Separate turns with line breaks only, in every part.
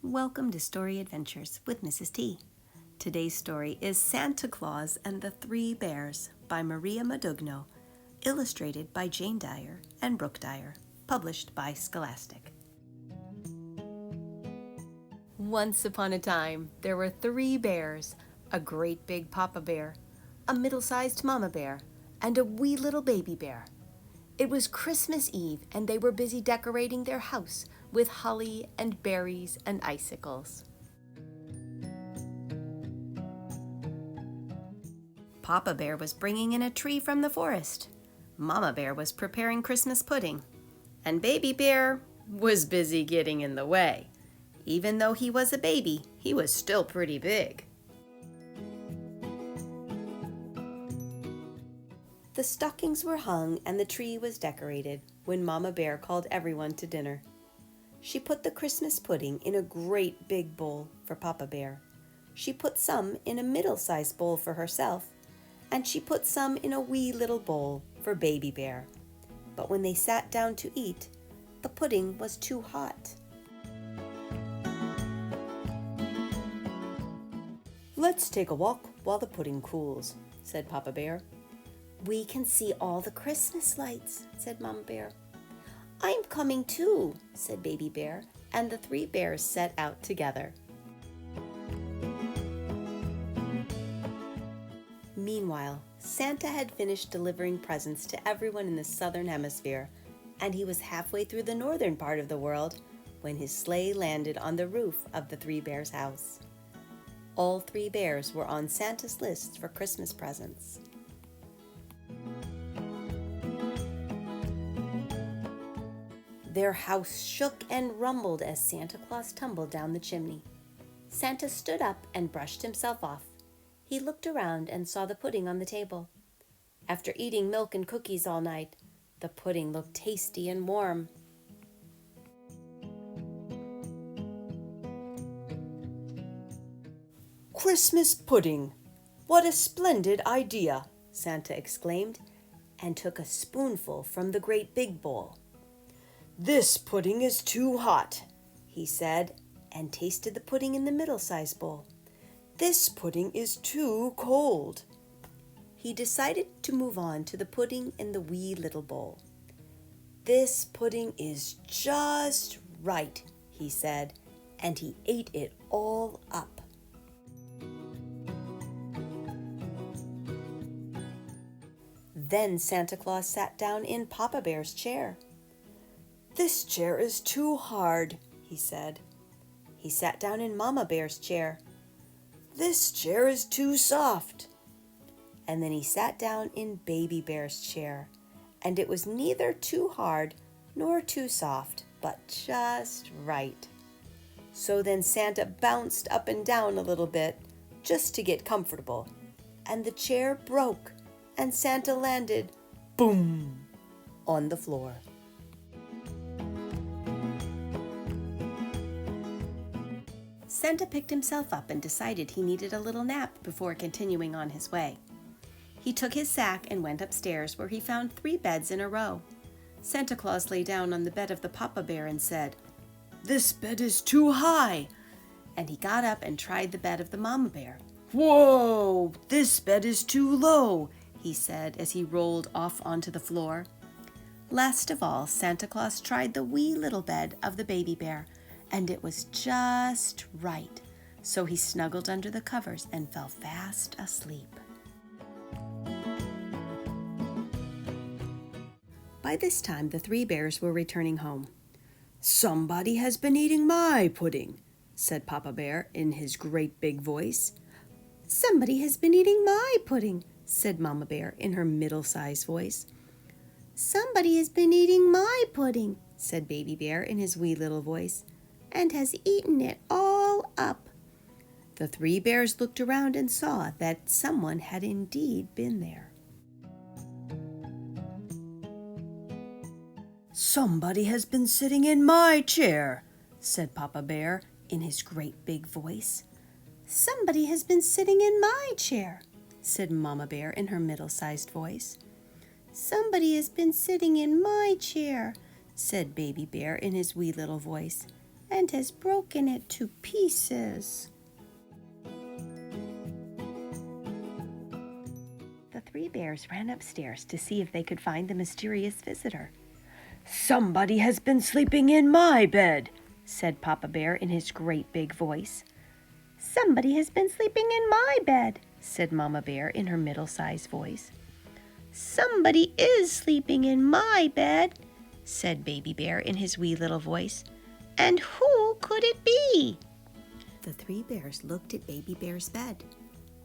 Welcome to Story Adventures with Mrs. T. Today's story is Santa Claus and the Three Bears by Maria Modugno, illustrated by Jane Dyer and Brooke Dyer, published by Scholastic. Once upon a time, there were three bears, a great big papa bear, a middle-sized mama bear, and a wee little baby bear. It was Christmas Eve, and they were busy decorating their house with holly and berries and icicles. Papa Bear was bringing in a tree from the forest. Mama Bear was preparing Christmas pudding. And Baby Bear was busy getting in the way. Even though he was a baby, he was still pretty big. The stockings were hung and the tree was decorated when Mama Bear called everyone to dinner. She put the Christmas pudding in a great big bowl for Papa Bear. She put some in a middle-sized bowl for herself, and she put some in a wee little bowl for Baby Bear. But when they sat down to eat, the pudding was too hot. "Let's take a walk while the pudding cools," said Papa Bear. "We can see all the Christmas lights," said Mama Bear. "I'm coming too," said Baby Bear, and the three bears set out together. Meanwhile, Santa had finished delivering presents to everyone in the southern hemisphere, and he was halfway through the northern part of the world when his sleigh landed on the roof of the three bears' house. All three bears were on Santa's list for Christmas presents. Their house shook and rumbled as Santa Claus tumbled down the chimney. Santa stood up and brushed himself off. He looked around and saw the pudding on the table. After eating milk and cookies all night, the pudding looked tasty and warm. "Christmas pudding! What a splendid idea!" Santa exclaimed, and took a spoonful from the great big bowl. "This pudding is too hot," he said, and tasted the pudding in the middle-sized bowl. "This pudding is too cold." He decided to move on to the pudding in the wee little bowl. "This pudding is just right," he said, and he ate it all up. Then Santa Claus sat down in Papa Bear's chair. "This chair is too hard," he said. He sat down in Mama Bear's chair. "This chair is too soft." And then he sat down in Baby Bear's chair, and it was neither too hard nor too soft, but just right. So then Santa bounced up and down a little bit just to get comfortable, and the chair broke, and Santa landed, boom, on the floor. Santa picked himself up and decided he needed a little nap before continuing on his way. He took his sack and went upstairs, where he found 3 beds in a row. Santa Claus lay down on the bed of the Papa Bear and said, "This bed is too high." And he got up and tried the bed of the Mama Bear. "Whoa, this bed is too low," he said as he rolled off onto the floor. Last of all, Santa Claus tried the wee little bed of the Baby Bear, and it was just right. So he snuggled under the covers and fell fast asleep. By this time, the 3 bears were returning home. "Somebody has been eating my pudding," said Papa Bear in his great big voice. "Somebody has been eating my pudding," said Mama Bear in her middle-sized voice. "Somebody has been eating my pudding," said Baby Bear in his wee little voice, "and has eaten it all up." The 3 bears looked around and saw that someone had indeed been there. "Somebody has been sitting in my chair," said Papa Bear in his great big voice. "Somebody has been sitting in my chair," said Mama Bear in her middle-sized voice. "Somebody has been sitting in my chair," said Baby Bear in his wee little voice. and has broken it to pieces. The three bears ran upstairs to see if they could find the mysterious visitor.
"Somebody has been sleeping in my bed," said Papa Bear in his great big voice.
"Somebody has been sleeping in my bed," said Mama Bear in her middle-sized voice. "Somebody is sleeping in my bed," said Baby Bear in his wee little voice. "And who could it be?" The three bears looked at Baby Bear's bed.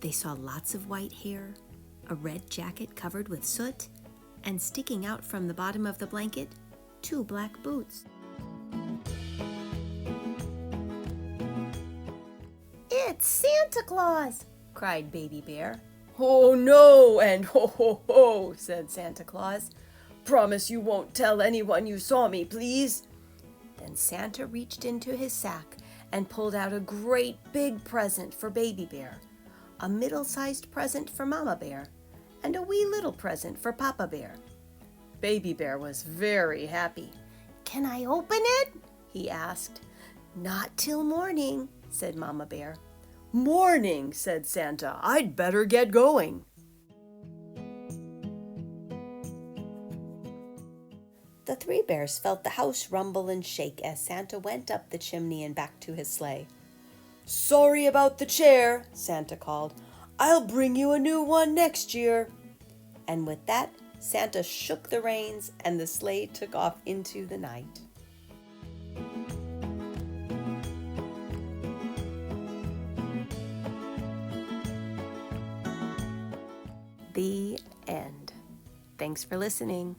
They saw lots of white hair, a red jacket covered with soot, and sticking out from the bottom of the blanket, 2 black boots. "It's Santa Claus!" cried Baby Bear.
"Oh no, and ho ho ho," said Santa Claus. "Promise you won't tell anyone you saw me, please."
Then Santa reached into his sack and pulled out a great big present for Baby Bear, a middle-sized present for Mama Bear, and a wee little present for Papa Bear.
Baby Bear was very happy.
"Can I open it?" he asked. "Not till morning," said Mama Bear.
"Morning," said Santa. "I'd better get going."
The three bears felt the house rumble and shake as Santa went up the chimney and back to his sleigh.
"Sorry about the chair," Santa called. "I'll bring you a new one next year."
And with that, Santa shook the reins and the sleigh took off into the night. The end. Thanks for listening.